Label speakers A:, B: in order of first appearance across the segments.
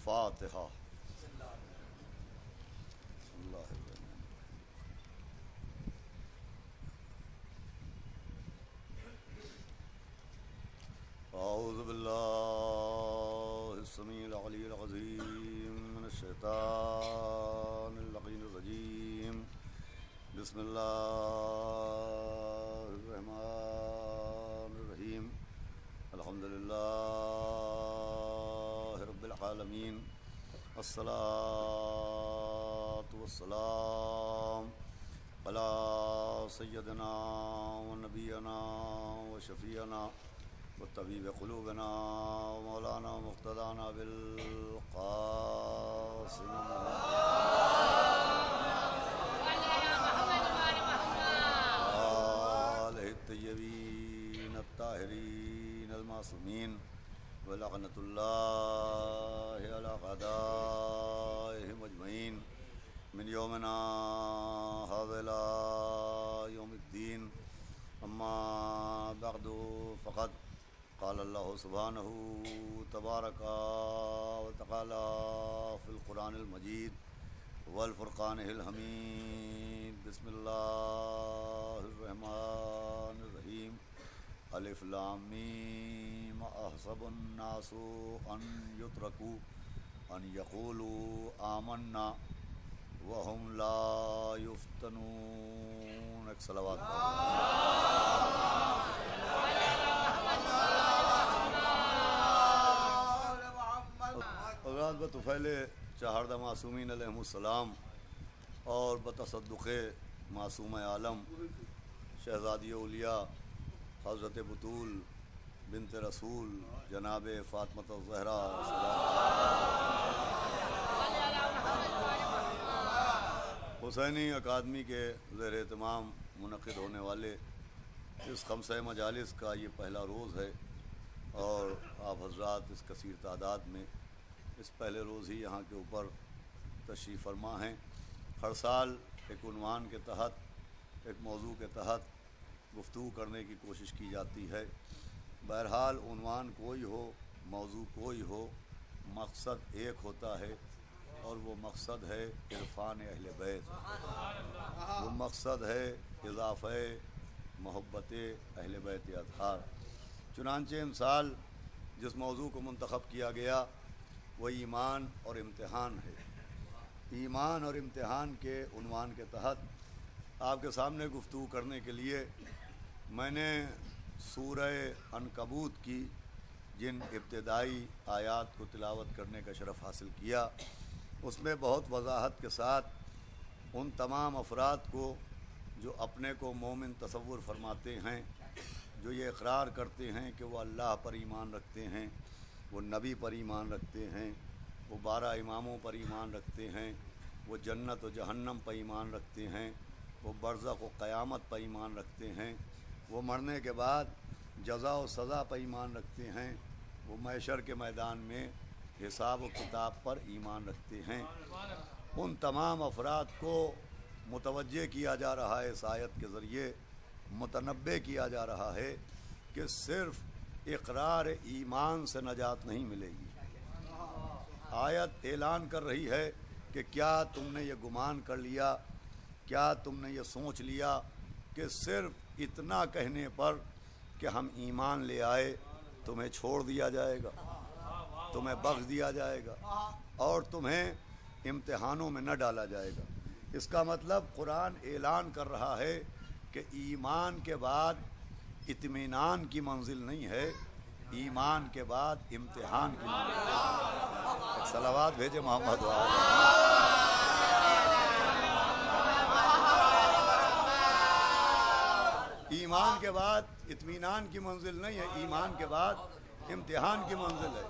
A: الفاتحہ. اعوذ باللہ السمیع العلی العظیم من الشیطان اللعین الرجیم. بسم اللہ الرحمن الرحیم. الحمدللہ رب العالمین. الصلاۃ والسلام علی سیدنا و نبینا و شفیعنا وطبیب قلوبنا مولانا مقتدانا بالقاسم آلہ الطیبین الطاہرین المعصومین ولعنۃ اللہ علی اعدائہم اجمعین من یومنا ھذا الی یوم الدین. اما بعد فقد قال اللہ سبحانہ تبارک و تعالی فی القرآن المجید والفرقان الحمید. بسم اللہ الرحمن الرحیم. الف لام میم احسب الناس ان یترکوا ان یقولوا آمنا وهم لا یفتنون. ایک صلوات حضرات بطفیل چہاردہ معصومین علیہم السلام اور بتصدق معصوم عالم شہزادی اولیاء حضرت بطول بنت رسول جناب فاطمۃ الزہرا حسینی اکادمی کے زیر اہتمام منعقد ہونے والے اس خمسہ مجالس کا یہ پہلا روز ہے اور آپ حضرات اس کثیر تعداد میں اس پہلے روز ہی یہاں کے اوپر تشریف فرما ہیں. ہر سال ایک عنوان کے تحت ایک موضوع کے تحت گفتگو کرنے کی کوشش کی جاتی ہے. بہرحال عنوان کوئی ہو موضوع کوئی ہو مقصد ایک ہوتا ہے اور وہ مقصد ہے عرفان اہل بیت. وہ مقصد ہے اضافہ محبت اہل بیت اطہار. چنانچہ امسال جس موضوع کو منتخب کیا گیا وہ ایمان اور امتحان ہے. ایمان اور امتحان کے عنوان کے تحت آپ کے سامنے گفتگو کرنے کے لیے میں نے سورہ عنکبوت کی جن ابتدائی آیات کو تلاوت کرنے کا شرف حاصل کیا اس میں بہت وضاحت کے ساتھ ان تمام افراد کو جو اپنے کو مومن تصور فرماتے ہیں، جو یہ اقرار کرتے ہیں کہ وہ اللہ پر ایمان رکھتے ہیں، وہ نبی پر ایمان رکھتے ہیں، وہ 12 اماموں پر ایمان رکھتے ہیں، وہ جنت و جہنم پر ایمان رکھتے ہیں، وہ برزخ و قیامت پر ایمان رکھتے ہیں، وہ مرنے کے بعد جزا و سزا پر ایمان رکھتے ہیں، وہ محشر کے میدان میں حساب و کتاب پر ایمان رکھتے ہیں. ان تمام افراد کو متوجہ کیا جا رہا ہے، اس آیت کے ذریعے متنبہ کیا جا رہا ہے کہ صرف اقرار ایمان سے نجات نہیں ملے گی. آیت اعلان کر رہی ہے کہ کیا تم نے یہ گمان کر لیا، کیا تم نے یہ سوچ لیا کہ صرف اتنا کہنے پر کہ ہم ایمان لے آئے تمہیں چھوڑ دیا جائے گا، تمہیں بخش دیا جائے گا اور تمہیں امتحانوں میں نہ ڈالا جائے گا؟ اس کا مطلب قرآن اعلان کر رہا ہے کہ ایمان کے بعد اطمینان کی منزل نہیں ہے، ایمان کے بعد امتحان کی منزل ہے. صلوات بھیجے محمد وآلہ. ایمان کے بعد اطمینان کی منزل نہیں ہے، ایمان کے بعد امتحان کی منزل ہے.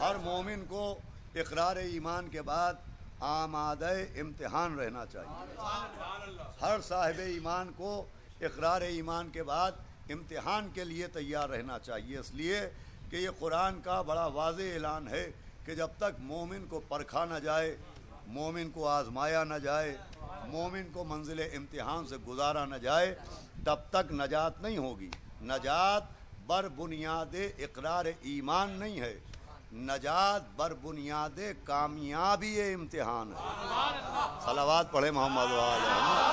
A: ہر مومن کو اقرار ایمان کے بعد آمادہ امتحان رہنا چاہیے. ہر صاحب ایمان کو اقرار ایمان کے بعد امتحان کے لیے تیار رہنا چاہیے، اس لیے کہ یہ قرآن کا بڑا واضح اعلان ہے کہ جب تک مومن کو پرکھا نہ جائے، مومن کو آزمایا نہ جائے، مومن کو منزل امتحان سے گزارا نہ جائے، تب تک نجات نہیں ہوگی. نجات بر بنیاد اقرار ایمان نہیں ہے، نجات بر بنیاد کامیابی امتحان ہے. صلوات پڑھے محمد وآلہ محمد.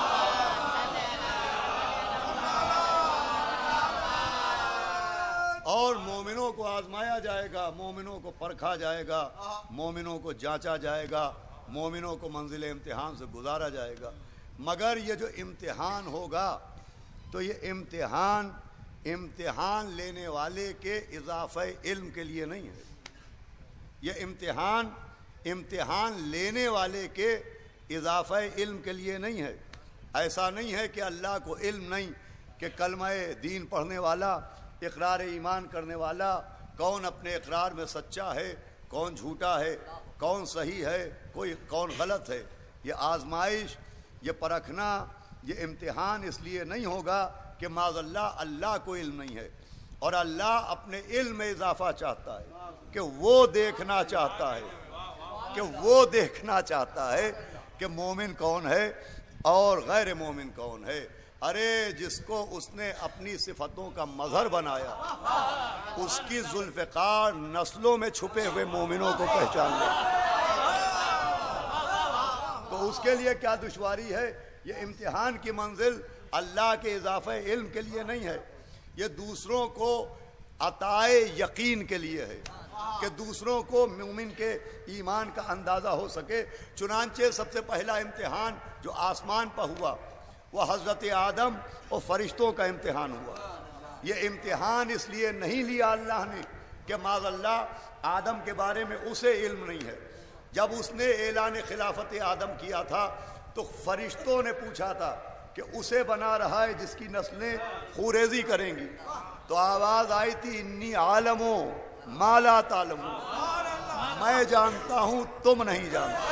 A: اور مومنوں کو آزمایا جائے گا، مومنوں کو پرکھا جائے گا، مومنوں کو جانچا جائے گا، مومنوں کو منزل امتحان سے گزارا جائے گا. مگر یہ جو امتحان ہوگا تو یہ امتحان لینے والے کے اضافہ علم کے لیے نہیں ہے. یہ امتحان لینے والے کے اضافہ علم کے لیے نہیں ہے. ایسا نہیں ہے کہ اللہ کو علم نہیں کہ کلمہ دین پڑھنے والا، اقرار ایمان کرنے والا، کون اپنے اقرار میں سچا ہے، کون جھوٹا ہے، کون صحیح ہے، کون غلط ہے. یہ آزمائش، یہ پرکھنا، یہ امتحان اس لیے نہیں ہوگا کہ معاذ اللہ کو علم نہیں ہے. اور اللہ اپنے علم میں اضافہ چاہتا ہے کہ وہ دیکھنا چاہتا ہے کہ مومن کون ہے اور غیر مومن کون ہے. ارے جس کو اس نے اپنی صفتوں کا مظہر بنایا، اس کی ذوالفقار نسلوں میں چھپے ہوئے مومنوں کو پہچان لے تو اس کے لیے کیا دشواری ہے. یہ امتحان کی منزل اللہ کے اضافہ علم کے لیے نہیں ہے، یہ دوسروں کو عطائے یقین کے لیے ہے کہ دوسروں کو مومن کے ایمان کا اندازہ ہو سکے. چنانچہ سب سے پہلا امتحان جو آسمان پر ہوا وہ حضرت آدم اور فرشتوں کا امتحان ہوا. یہ امتحان اس لیے نہیں لیا اللہ نے کہ معاذ اللہ آدم کے بارے میں اسے علم نہیں ہے. جب اس نے اعلان خلافت آدم کیا تھا تو فرشتوں نے پوچھا تھا کہ اسے بنا رہا ہے جس کی نسلیں خوریزی کریں گی. تو آواز آئی تھی انی عالم ما لا تعلمون، میں جانتا ہوں تم نہیں جانتے.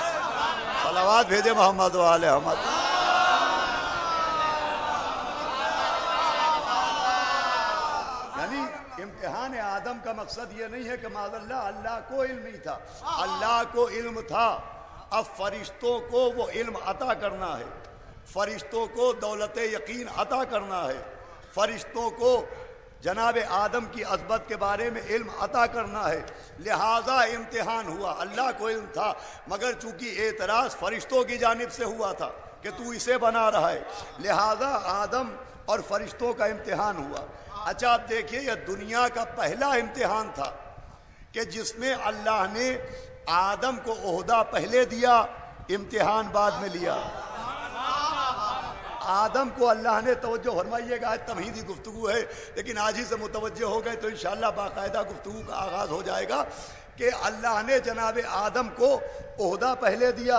A: صلوات بھیجے محمد وآلہ محمد. یعنی امتحان آدم کا مقصد یہ نہیں ہے کہ معاذ اللہ کو علم نہیں تھا، اللہ کو علم تھا. اب فرشتوں کو وہ علم عطا کرنا ہے، فرشتوں کو دولت یقین عطا کرنا ہے، فرشتوں کو جناب آدم کی عظمت کے بارے میں علم عطا کرنا ہے. لہذا امتحان ہوا. اللہ کو علم تھا مگر چونکہ اعتراض فرشتوں کی جانب سے ہوا تھا کہ تو اسے بنا رہا ہے، لہذا آدم اور فرشتوں کا امتحان ہوا. اچھا آپ دیکھیے، یہ دنیا کا پہلا امتحان تھا کہ جس میں اللہ نے آدم کو عہدہ پہلے دیا، امتحان بعد میں لیا. آدم کو اللہ نے توجہ فرمائیے گا، آج تمہیدی گفتگو ہے لیکن آج ہی سے متوجہ ہو گئے تو انشاءاللہ باقاعدہ گفتگو کا آغاز ہو جائے گا کہ اللہ نے جناب آدم کو عہدہ پہلے دیا،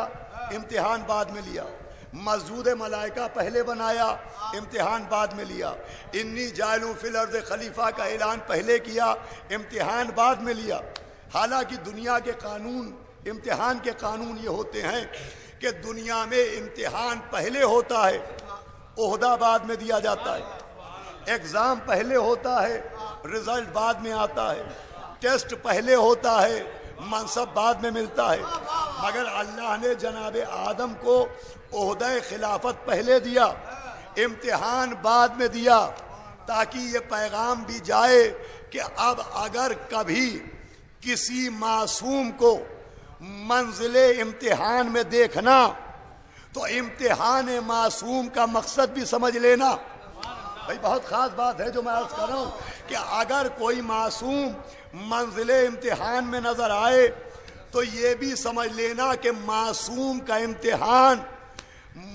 A: امتحان بعد میں لیا. مسجود ملائکہ پہلے بنایا، امتحان بعد میں لیا. انی جاعل فی الارض خلیفہ کا اعلان پہلے کیا، امتحان بعد میں لیا. حالانکہ دنیا کے قانون، امتحان کے قانون یہ ہوتے ہیں کہ دنیا میں امتحان پہلے ہوتا ہے، عہدہ بعد میں دیا جاتا ہے. ایگزام پہلے ہوتا ہے، رزلٹ بعد میں آتا ہے. ٹیسٹ پہلے ہوتا ہے، منصب بعد میں ملتا ہے. مگر اللہ نے جناب آدم کو عہدہ خلافت پہلے دیا، امتحان بعد میں دیا، تاکہ یہ پیغام بھی جائے کہ اب اگر کبھی کسی معصوم کو منزل امتحان میں دیکھنا تو امتحان معصوم کا مقصد بھی سمجھ لینا. بھائی بہت خاص بات ہے جو میں عرض کر رہا ہوں کہ اگر کوئی معصوم منزل امتحان میں نظر آئے تو یہ بھی سمجھ لینا کہ معصوم کا امتحان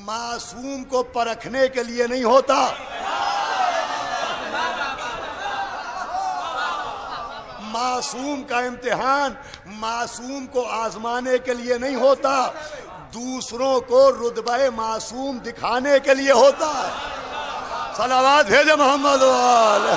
A: معصوم کو پرکھنے کے لیے نہیں ہوتا، معصوم کا امتحان معصوم کو آزمانے کے لیے نہیں ہوتا، دوسروں کو رتبہ معصوم دکھانے کے لیے ہوتا ہے. صلوات بھیجے محمد وآلہ.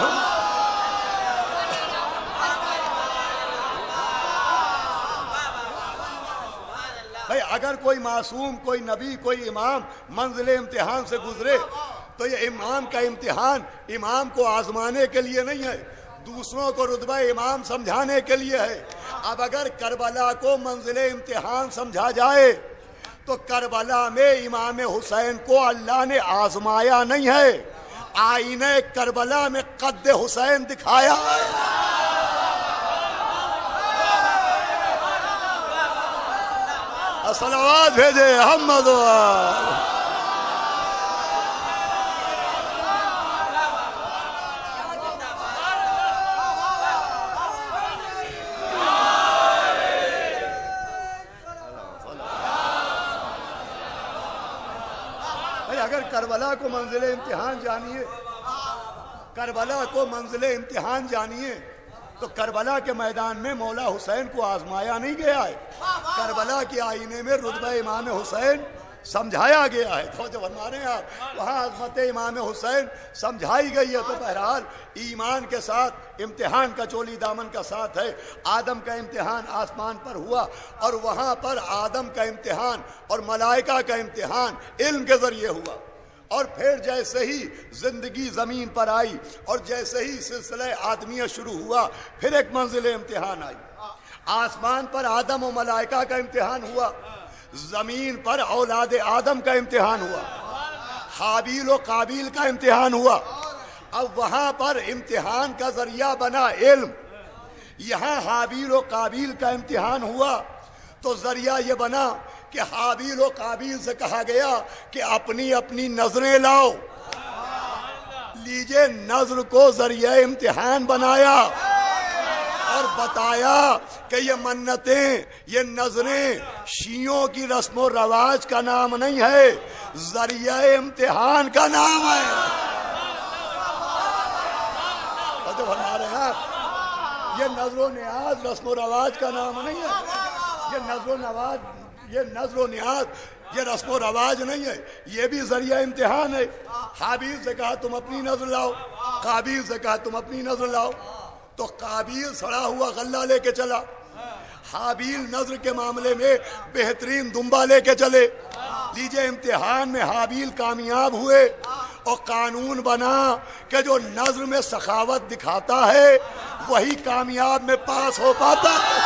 A: بھائی اگر کوئی معصوم، کوئی نبی، کوئی امام منزل امتحان سے گزرے تو یہ امام کا امتحان امام کو آزمانے کے لیے نہیں ہے، دوسروں کو رتبہ امام سمجھانے کے لیے ہے. اب اگر کربلا کو منزل امتحان سمجھا جائے تو کربلا میں امام حسین کو اللہ نے آزمایا نہیں ہے، آئینہ کربلا میں قد حسین دکھایا. صلوات بھیجے محمد اگر کربلا کو منزل امتحان جانیے، کربلا کو منزل امتحان جانیے تو کربلا کے میدان میں مولا حسین کو آزمایا نہیں گیا ہے، کربلا کے آئینے میں رتبہ امام حسین سمجھایا گیا ہے۔ تو جو فرما رہے ہیں آپ، وہاں عظمت امام حسین سمجھائی گئی ہے۔ تو بہرحال ایمان کے ساتھ امتحان کا چولی دامن کا ساتھ ہے۔ آدم کا امتحان آسمان پر ہوا، اور وہاں پر آدم کا امتحان اور ملائکہ کا امتحان علم کے ذریعے ہوا، اور پھر جیسے ہی زندگی زمین پر آئی اور جیسے ہی سلسلہ آدمیت شروع ہوا، پھر ایک منزل امتحان آئی۔ آسمان پر آدم و ملائکہ کا امتحان ہوا، زمین پر اولاد آدم کا امتحان ہوا، حابیل و قابیل کا امتحان ہوا۔ اب وہاں پر امتحان کا ذریعہ بنا علم، یہاں حابیل و قابیل کا امتحان ہوا تو ذریعہ یہ بنا کہ حابیل و قابیل سے کہا گیا کہ اپنی اپنی نظریں لاؤ۔ لیجئے، نظر کو ذریعہ امتحان بنایا اور بتایا کہ یہ منتیں، یہ نظریں شیعوں کی رسم و رواج کا نام نہیں ہے، ذریعہ امتحان کا نام ہے۔ تو فرما رہے ہیں آپ، یہ نظر و نیاز رسم و رواج کا نام نہیں ہے، یہ نظر و نیاز یہ رسم و رواج نہیں ہے، یہ بھی ذریعہ امتحان ہے۔ حابیل سے کہا تم اپنی نظر لاؤ، قابیل سے کہا تم اپنی نظر لاؤ، تو قابیل سڑا ہوا غلہ لے کے چلا، حابیل نظر کے معاملے میں بہترین دمبا لے کے چلے۔ لیجئے، امتحان میں حابیل کامیاب ہوئے اور قانون بنا کہ جو نظر میں سخاوت دکھاتا ہے وہی کامیاب میں پاس ہو پاتا ہے۔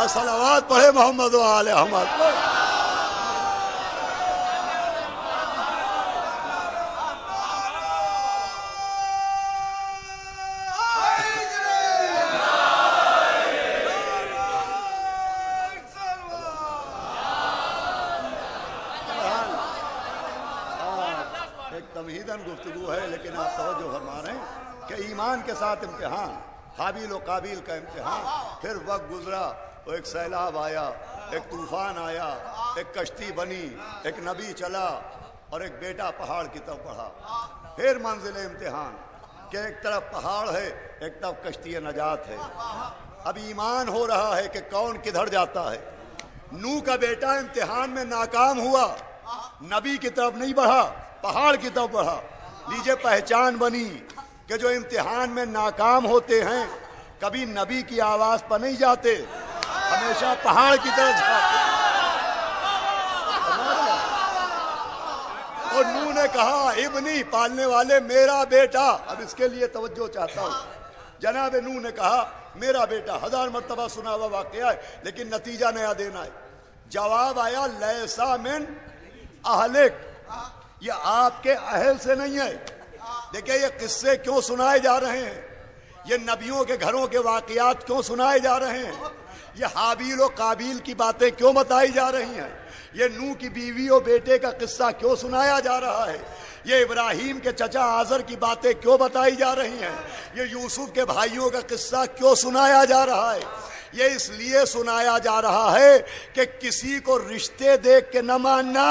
A: صلوات پڑھے محمد و آل محمد۔ ایک تمہیداً گفتگو ہے، لیکن آپ توجہ فرما رہے ہیں کہ ایمان کے ساتھ امتحان، حابیل و قابیل کا امتحان۔ پھر وقت گزرا تو ایک سیلاب آیا، ایک طوفان آیا، ایک کشتی بنی، ایک نبی چلا اور ایک بیٹا پہاڑ کی طرف بڑھا۔ پھر منزل امتحان کہ ایک طرف پہاڑ ہے، ایک طرف کشتی نجات ہے۔ اب ایمان ہو رہا ہے کہ کون کدھر جاتا ہے۔ نوح کا بیٹا امتحان میں ناکام ہوا، نبی کی طرف نہیں بڑھا، پہاڑ کی طرف بڑھا۔ لیجئے، پہچان بنی کہ جو امتحان میں ناکام ہوتے ہیں کبھی نبی کی آواز پر نہیں جاتے، ہمیشہ پہاڑ کی طرف جاتے۔ اور نوح نے کہا ابنی، پالنے والے، میرا بیٹا۔ اب اس کے لیے توجہ چاہتا ہوں، جناب نوح نے کہا میرا بیٹا، 1000 مرتبہ سنا ہوا واقعہ ہے لیکن نتیجہ نیا دینا ہے۔ جواب آیا لیسا من اہلک، یہ آپ کے اہل سے نہیں ہے۔ دیکھیں یہ قصے کیوں سنائے جا رہے ہیں، یہ نبیوں کے گھروں کے واقعات کیوں سنائے جا رہے ہیں، یہ حابیل و قابیل کی باتیں کیوں بتائی جا رہی ہیں، یہ نوح کی بیوی اور بیٹے کا قصہ کیوں سنایا جا رہا ہے، یہ ابراہیم کے چچا آزر کی باتیں کیوں بتائی جا رہی ہیں، یہ یوسف کے بھائیوں کا قصہ کیوں سنایا جا رہا ہے۔ یہ اس لیے سنایا جا رہا ہے کہ کسی کو رشتے دیکھ کے نہ ماننا،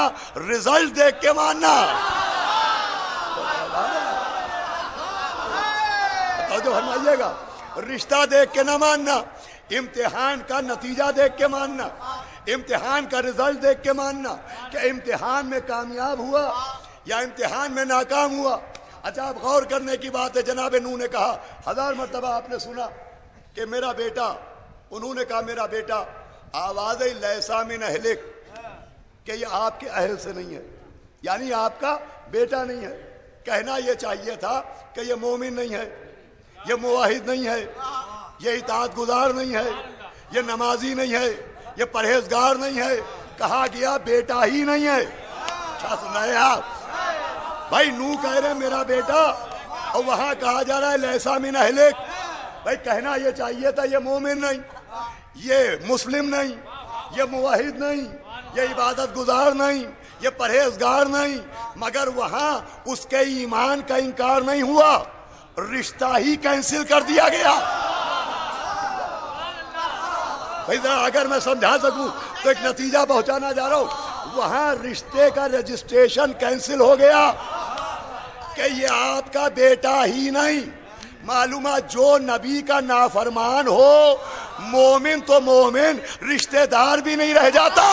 A: رزلٹ دیکھ کے ماننا۔ جو فرمائیے گا، رشتہ دیکھ کے نہ ماننا، امتحان کا نتیجہ دیکھ کے ماننا، امتحان کا رزلٹ دیکھ کے ماننا کہ امتحان میں کامیاب ہوا یا امتحان میں ناکام ہوا۔ اچھا، آپ غور کرنے کی بات ہے، جناب نوح نے کہا 1000 مرتبہ آپ نے سنا کہ میرا بیٹا، انہوں نے کہا میرا بیٹا، آواز لیسا من اہلک کہ یہ آپ کے اہل سے نہیں ہے، یعنی آپ کا بیٹا نہیں ہے۔ کہنا یہ چاہیے تھا کہ یہ مومن نہیں ہے، یہ موحد نہیں ہے، یہ اطاعت گزار نہیں ہے، یہ نمازی نہیں ہے، یہ پرہیزگار نہیں ہے۔ کہا گیا بیٹا ہی نہیں ہے۔ کیا سنا ہے آپ؟ بھائی نوح کہہ رہے میرا بیٹا، اور وہاں کہا جا رہا ہے لیسا من اہلک۔ بھائی کہنا یہ چاہیے تھا یہ مومن نہیں، یہ مسلم نہیں، یہ موحد نہیں، یہ عبادت گزار نہیں، یہ پرہیزگار نہیں، مگر وہاں اس کے ایمان کا انکار نہیں ہوا، رشتہ ہی کینسل کر دیا گیا۔ بھائی ذرا اگر میں سمجھا سکوں تو ایک نتیجہ پہنچانا جا رہا ہوں، وہاں رشتے کا رجسٹریشن کینسل ہو گیا کہ یہ آپ کا بیٹا ہی نہیں۔ معلومات جو نبی کا نافرمان ہو، مومن تو مومن، رشتہ دار بھی نہیں رہ جاتا۔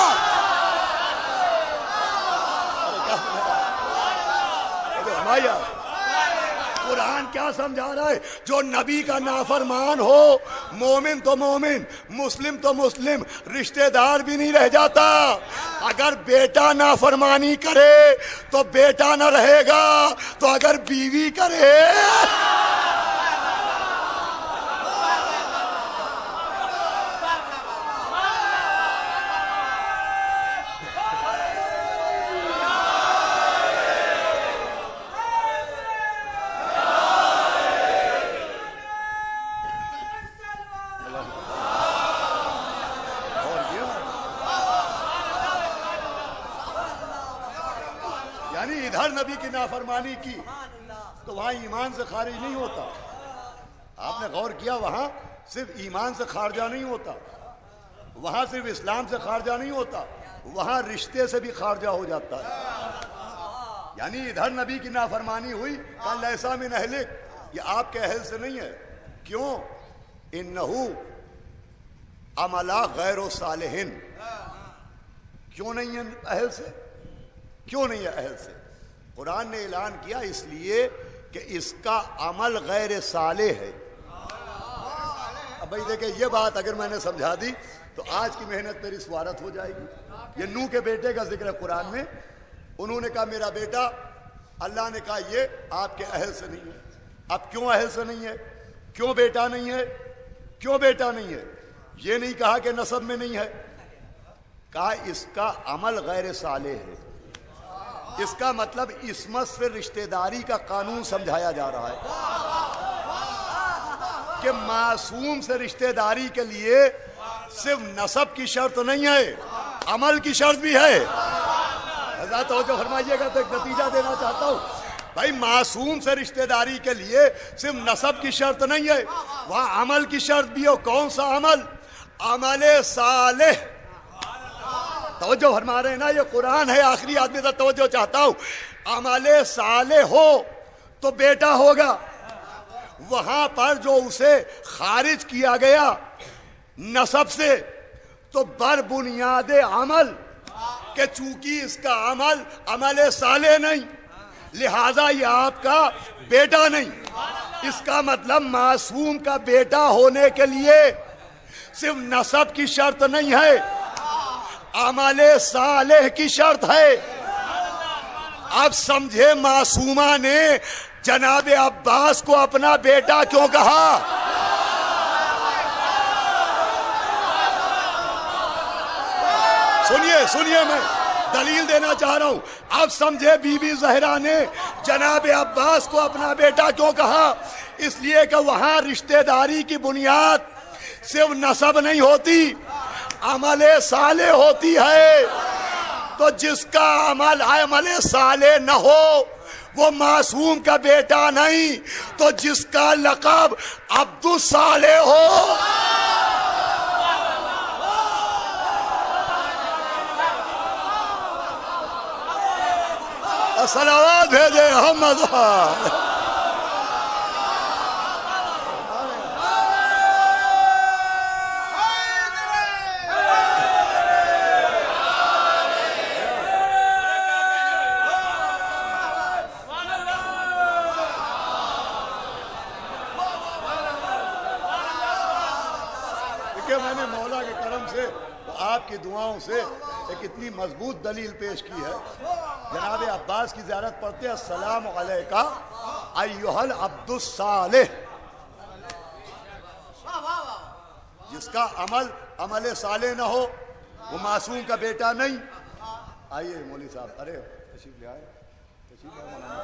A: قرآن کیا سمجھا رہا ہے؟ جو نبی کا نافرمان ہو، مومن تو مومن، مسلم تو مسلم، رشتہ دار بھی نہیں رہ جاتا۔ اگر بیٹا نافرمانی کرے تو بیٹا نہ رہے گا، تو اگر بیوی کرے ادھر نبی کی نافرمانی کی تو وہاں ایمان سے خارج نہیں ہوتا۔ آپ نے غور کیا؟ وہاں صرف ایمان سے خارجہ نہیں ہوتا، وہاں صرف اسلام سے خارجہ نہیں ہوتا، وہاں رشتے سے بھی خارجہ ہو جاتا ہے۔ یعنی ادھر نبی کی نافرمانی ہوئی، قال لیسا من اہلک، یہ آپ کے اہل سے نہیں ہے۔ کیوں؟ انہو عملا غیر صالحین، کیوں نہیں ہے اہل سے؟ کیوں نہیں ہے اہل سے؟ قرآن نے اعلان کیا اس لیے کہ اس کا عمل غیر صالح ہے۔ اب بھائی دیکھیں، یہ بات اگر میں نے سمجھا دی تو آج کی محنت میری سوارت ہو جائے گی۔ یہ نوح کے بیٹے کا ذکر ہے قرآن میں، انہوں نے کہا میرا بیٹا، اللہ نے کہا یہ آپ کے اہل سے نہیں ہے۔ اب کیوں اہل سے نہیں ہے؟ کیوں بیٹا نہیں ہے؟ کیوں بیٹا نہیں ہے؟ یہ نہیں کہا کہ نسب میں نہیں ہے، کہا اس کا عمل غیر صالح ہے۔ اس کا مطلب عصمت سے رشتہ داری کا قانون سمجھایا جا رہا ہے کہ معصوم سے رشتہ داری کے لیے صرف نسب کی شرط نہیں ہے، عمل کی شرط بھی ہے۔ حضرت توجہ فرمائیے گا تو ایک نتیجہ دینا چاہتا ہوں۔ بھائی معصوم سے رشتہ داری کے لیے صرف نسب کی شرط نہیں ہے، وہاں عمل کی شرط بھی ہو۔ کون سا عمل؟ عمل صالح۔ توجہ فرما رہے ہیں نا؟ یہ قرآن ہے، آخری آدمی تک توجہ چاہتا ہوں۔ عمل صالح ہو تو بیٹا ہوگا۔ وہاں پر جو اسے خارج کیا گیا نسب سے، تو بر بنیاد عمل کہ چونکہ اس کا عمل عمل صالح نہیں، لہذا یہ آپ کا بیٹا نہیں۔ اس کا مطلب معصوم کا بیٹا ہونے کے لیے صرف نسب کی شرط نہیں ہے، عمل صالح کی شرط ہے۔ اب سمجھے معصومہ نے جناب عباس کو اپنا بیٹا کیوں کہا؟ سنیے میں دلیل دینا چاہ رہا ہوں۔ اب سمجھے بی بی زہرا نے جناب عباس کو اپنا بیٹا کیوں کہا؟ اس لیے کہ وہاں رشتہ داری کی بنیاد صرف نسب نہیں ہوتی، عمل صالح ہوتی ہے۔ تو جس کا عمل صالح نہ ہو وہ معصوم کا بیٹا نہیں، تو جس کا لقب عبد الصالح ہو صلوات بھیجے محمد۔ میں نے مولا کے کرم سے آپ کی دعاؤں سے ایک اتنی مضبوط دلیل پیش کی ہے۔ جناب عباس کی زیارت پڑھتے ہیں، السلام علیکہ ایھا العبد الصالح، جس کا عمل صالح نہ ہو وہ معصوم کا بیٹا نہیں۔ آئیے مولوی صاحب، ارے تشریف لے آئے، تشریف لے مولانا۔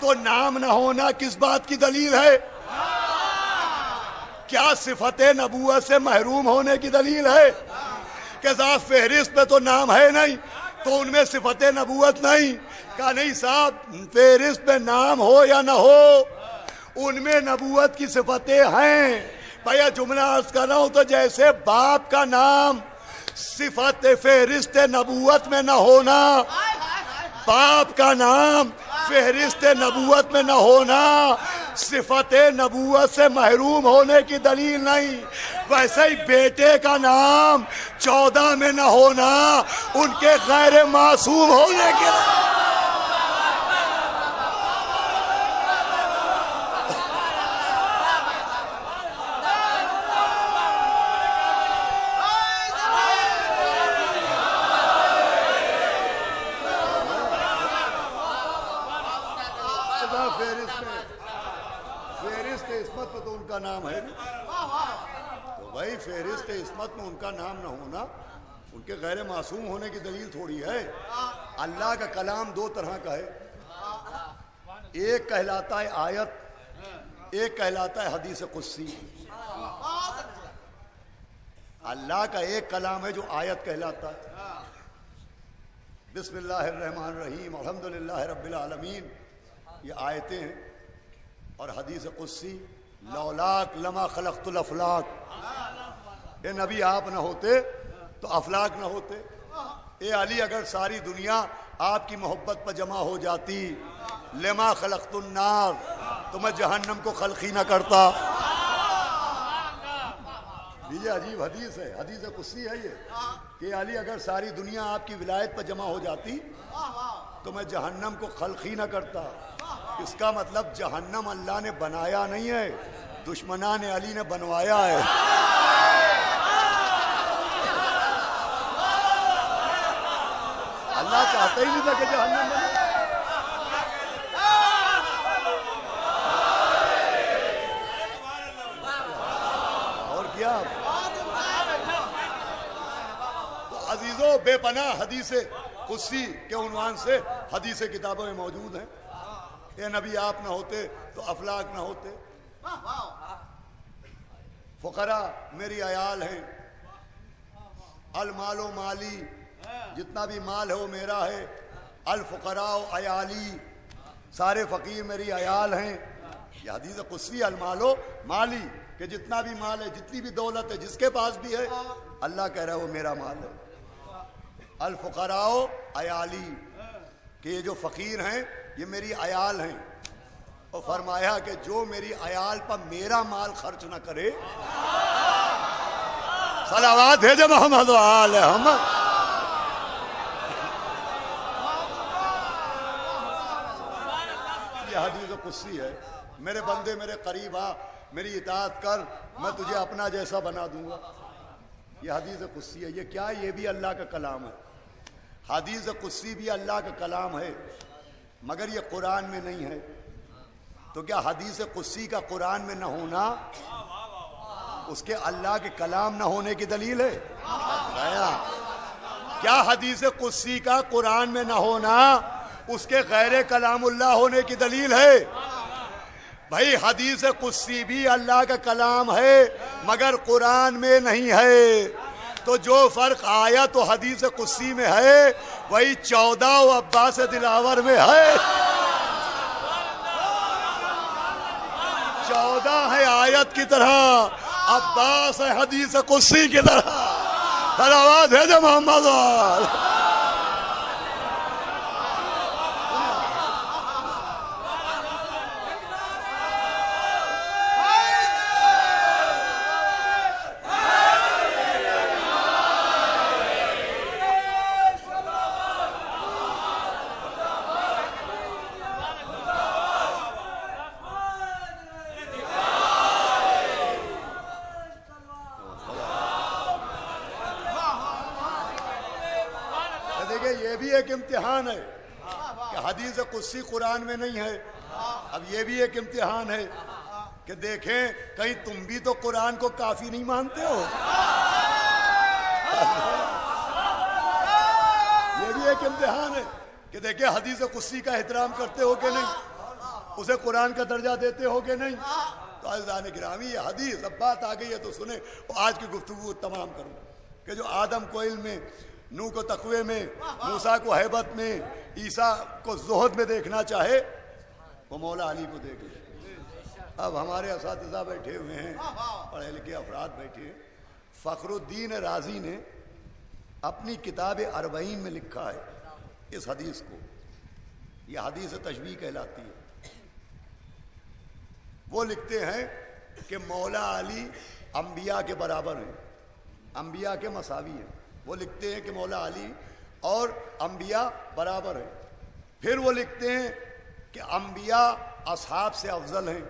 A: تو نام نہ ہونا کس بات کی دلیل ہے؟ کیا صفت نبوت سے محروم ہونے کی دلیل ہے؟ کہ صاحب فہرست پہ تو نام ہے نہیں تو ان میں صفت نبوت نہیں. کہا نہیں صاحب، فہرست پہ نام ہو یا نہ ہو ان میں نبوت کی صفتیں ہیں. بھیا جملہ عرض کر رہا ہوں تو جیسے باپ کا نام صفت فہرست نبوت میں نہ ہونا، باپ کا نام فہرست نبوت میں نہ ہونا صفت نبوت سے محروم ہونے کی دلیل نہیں، ویسے ہی بیٹے کا نام 14 میں نہ ہونا ان کے غیر معصوم ہونے کی فہرست عصمت میں تو ان کا نام ہے. تو بھائی فہرست عصمت میں ان کا نام نہ ہونا ان کے غیر معصوم ہونے کی دلیل تھوڑی ہے. اللہ کا کلام دو طرح کا ہے، ایک کہلاتا ہے آیت، ایک کہلاتا ہے حدیث قدسی. اللہ کا ایک کلام ہے جو آیت کہلاتا ہے، بسم اللہ الرحمن الرحیم الحمدللہ رب العالمین، یہ آیتیں ہیں. اور حدیث قدسی لولاک لما خلقت الافلاک، اے نبی آپ نہ ہوتے تو افلاک نہ ہوتے. اے علی اگر ساری دنیا آپ کی محبت پر جمع ہو جاتی، لما خلقت النار، تو میں جہنم کو خلق ہی نہ کرتا. یہ عجیب حدیث ہے، حدیث قدسی ہے یہ، کہ علی اگر ساری دنیا آپ کی ولایت پر جمع ہو جاتی تو میں جہنم کو خلق ہی نہ کرتا. اس کا مطلب جہنم اللہ نے بنایا نہیں ہے، دشمنان علی نے بنوایا ہے. اللہ چاہتا ہی نہیں تھا کہ جہنم بنے. اور کیا تو عزیزو، بے پناہ حدیث قدسی کے عنوان سے حدیث کتابوں میں موجود ہیں. اے نبی آپ نہ ہوتے تو افلاک نہ ہوتے. فقراء میری عیال ہیں، المال و مالی، جتنا بھی مال ہے وہ میرا ہے. الفقراء و عیالی، سارے فقیر میری عیال ہیں. یہ حدیث قدسی المال و مالی، کہ جتنا بھی مال ہے، جتنی بھی دولت ہے، جس کے پاس بھی ہے، اللہ کہہ رہا ہے وہ میرا مال ہے. الفقراء و عیالی، کہ یہ جو فقیر ہیں یہ میری عیال ہیں. اور فرمایا کہ جو میری عیال پر میرا مال خرچ نہ کرے، صلوات بھیجے محمد و آل محمد. یہ حدیث قدسی ہے. میرے بندے میرے قریب آ، میری اطاعت کر، میں تجھے اپنا جیسا بنا دوں گا. یہ حدیث قدسی ہے. یہ کیا ہے؟ یہ بھی اللہ کا کلام ہے. حدیث قدسی بھی اللہ کا کلام ہے، مگر یہ قرآن میں نہیں ہے. تو کیا حدیث قدسی کا قرآن میں نہ ہونا اس کے اللہ کے کلام نہ ہونے کی دلیل ہے؟ کیا حدیث قدسی کا قرآن میں نہ ہونا اس کے غیر کلام اللہ ہونے کی دلیل ہے؟ بھائی حدیث قدسی بھی اللہ کا کلام ہے مگر قرآن میں نہیں ہے. تو جو فرق آیت و حدیث قدسی میں ہے وہی 14 و عباس دلاور میں ہے. 14 ہے آیت کی طرح، عباس ہے حدیث قدسی کی طرح. صلوات بھیجے محمد وال. یہ بھی ایک امتحان ہے کہ حدیث قدسی قرآن میں نہیں ہے. اب یہ بھی ایک امتحان ہے کہ دیکھیں کہیں تم بھی تو قرآن کو کافی نہیں مانتے ہو. یہ بھی ایک امتحان ہے کہ دیکھیں حدیث قدسی کا احترام کرتے ہو کہ نہیں.
B: اسے قرآن کا درجہ دیتے ہو کہ نہیں؟ تو عزیزان گرامی یہ حدیث اب بات آ گئی ہے تو سنیں، آج کی گفتگو تمام کروں کہ جو آدم کو علم میں، نوح کو تقوی میں، موسیٰ کو ہیبت میں، عیسیٰ کو زہد میں دیکھنا چاہے وہ مولا علی کو دیکھ لے۔ اب ہمارے اساتذہ بیٹھے ہوئے ہیں، پڑھے لکھے افراد بیٹھے ہیں۔ فخر الدین رازی نے اپنی کتاب اربعین میں لکھا ہے اس حدیث کو، یہ حدیث تشبیہ کہلاتی ہے۔ وہ لکھتے ہیں کہ مولا علی انبیاء کے برابر ہیں، انبیاء کے مساوی ہیں۔ وہ لکھتے ہیں کہ مولا علی اور انبیاء برابر ہیں۔ پھر وہ لکھتے ہیں کہ انبیاء اصحاب سے افضل ہیں،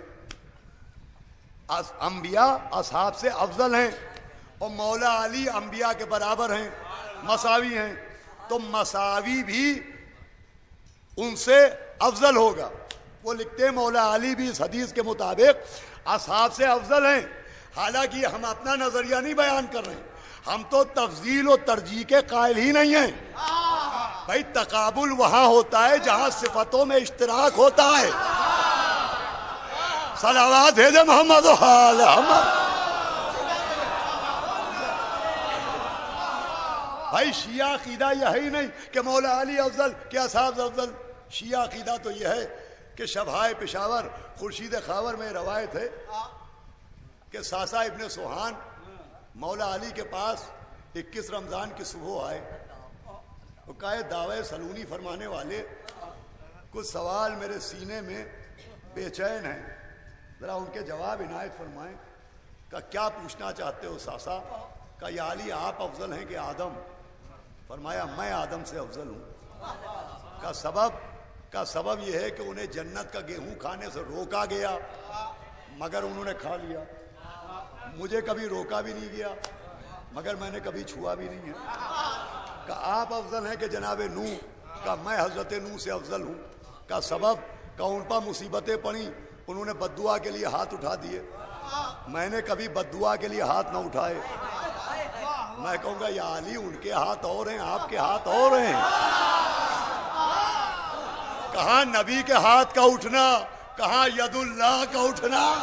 B: انبیاء اصحاب سے افضل ہیں، اور مولا علی انبیاء کے برابر ہیں، مساوی ہیں، تو مساوی بھی ان سے افضل ہوگا۔ وہ لکھتے ہیں مولا علی بھی اس حدیث کے مطابق اصحاب سے افضل ہیں۔ حالانکہ ہم اپنا نظریہ نہیں بیان کر رہے ہیں، ہم تو تفضیل و ترجیح کے قائل ہی نہیں ہیں۔ بھائی تقابل وہاں ہوتا ہے جہاں صفتوں میں اشتراک ہوتا ہے۔ صلوات بھیجے محمد و آل محمد۔ بھائی شیعہ عقیدہ یہ ہے ہی نہیں کہ مولا علی افضل کہ اصحاب افضل۔ شیعہ عقیدہ تو یہ ہے کہ شبہائے پشاور خورشید خاور میں روایت ہے کہ ساسا ابن سوہان مولا علی کے پاس 21 رمضان کی صبح آئے۔ وہ کہے دعوی سلونی فرمانے والے، کچھ سوال میرے سینے میں بے چین ہیں، ذرا ان کے جواب عنایت فرمائیں۔ کہ کیا پوچھنا چاہتے ہو ساسا؟ کہ یا علی آپ افضل ہیں کہ آدم؟ فرمایا میں آدم سے افضل ہوں۔ کا سبب یہ ہے کہ انہیں جنت کا گیہوں کھانے سے روکا گیا مگر انہوں نے کھا لیا، مجھے کبھی روکا بھی نہیں گیا مگر میں نے کبھی چھوا بھی نہیں ہے۔ کہ آپ افضل ہیں کہ جناب نوح؟ کہ میں حضرت نوح سے افضل ہوں۔ کا سبب؟ کہ ان پر مصیبتیں پڑیں، انہوں نے بد دعا کے لیے ہاتھ اٹھا دیے، میں نے کبھی بد دعا کے لیے ہاتھ نہ اٹھائے۔ میں کہوں گا یا علی ان کے ہاتھ اور ہیں، آپ کے ہاتھ اور ہیں۔ کہاں نبی کے ہاتھ کا اٹھنا، کہاں ید اللہ کا اٹھنا۔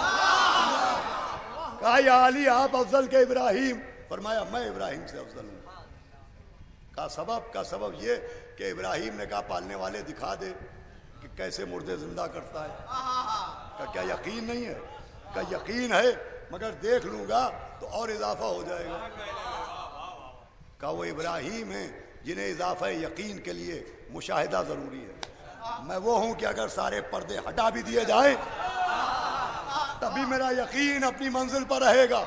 B: کہا یا علی آپ افضل کے ابراہیم؟ فرمایا میں ابراہیم سے افضل ہوں۔ کا سبب یہ کہ ابراہیم نے کہا پالنے والے دکھا دے کہ کیسے مردے زندہ کرتا ہے۔ کہ کیا یقین نہیں ہے؟ کہ یقین ہے مگر دیکھ لوں گا تو اور اضافہ ہو جائے گا۔ کہ وہ ابراہیم ہیں جنہیں اضافہ یقین کے لیے مشاہدہ ضروری ہے۔ میں وہ ہوں کہ اگر سارے پردے ہٹا بھی دیے جائیں تبھی میرا یقین اپنی منزل پر رہے گا۔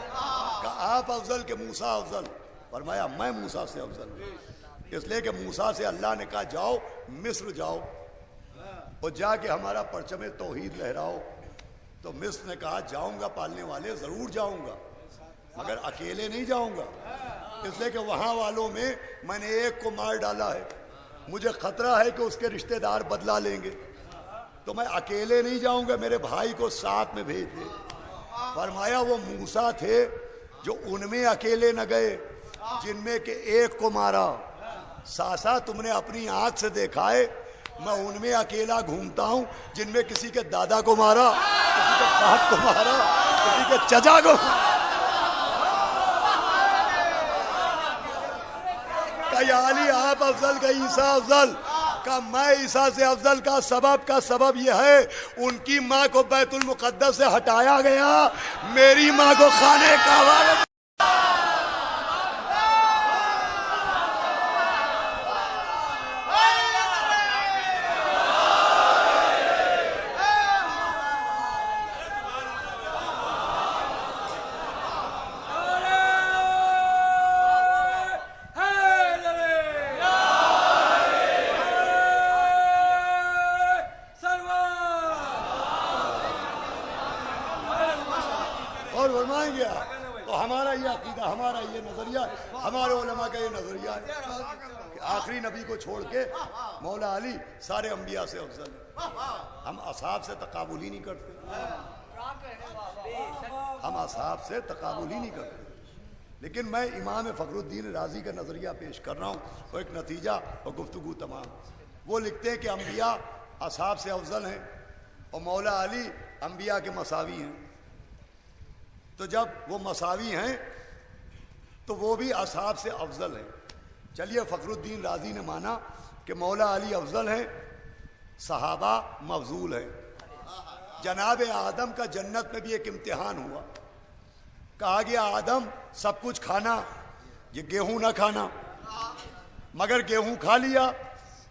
B: کہ آپ افضل کہ موسیٰ افضل؟ فرمایا میں موسیٰ سے افضل ہوں، اس لیے کہ موسیٰ سے اللہ نے کہا جاؤ مصر جاؤ اور جا کے ہمارا پرچم توحید لہراؤ، تو مصر نے کہا جاؤں گا پالنے والے، ضرور جاؤں گا مگر اکیلے نہیں جاؤں گا، اس لیے کہ وہاں والوں میں نے ایک کو مار ڈالا ہے، مجھے خطرہ ہے کہ اس کے رشتہ دار بدلہ لیں گے، تو میں اکیلے نہیں جاؤں گا، میرے بھائی کو ساتھ میں بھیج دے۔ فرمایا وہ موسیٰ تھے جو ان میں اکیلے نہ گئے جن میں کہ ایک کو مارا۔ ساسا تم نے اپنی آنکھ سے دیکھا ہے میں ان میں اکیلا گھومتا ہوں جن میں کسی کے دادا کو مارا، کسی کے باپ کو مارا، کسی کے چچا کو۔ کہ یا علی آپ افضل کہ عیسیٰ افضل؟ کہ میں عیسیٰ سے افضل کا سبب یہ ہے ان کی ماں کو بیت المقدس سے ہٹایا گیا، میری ماں کو خانے کعبہ۔ ہمارا یہ نظریہ، ہمارے علماء کا یہ نظریہ ہے کہ آخری نبی کو چھوڑ کے مولا علی سارے انبیاء سے افضل ہے۔ ہم اصحاب سے تقابل ہی نہیں کرتے، ہم اصحاب سے تقابل ہی نہیں کرتے۔ لیکن میں امام فخر الدین رازی کا نظریہ پیش کر رہا ہوں، وہ ایک نتیجہ اور گفتگو تمام۔ وہ لکھتے ہیں کہ انبیاء اصحاب سے افضل ہیں اور مولا علی انبیاء کے مساوی ہیں. تو جب وہ مساوی ہیں تو وہ بھی اصحاب سے افضل ہیں. چلیے فخر الدین رازی نے مانا کہ مولا علی افضل ہیں, صحابہ مفضول ہیں. جناب آدم کا جنت میں بھی ایک امتحان ہوا. کہا گیا آدم سب کچھ کھانا, یہ گیہوں نہ کھانا, مگر گیہوں کھا لیا,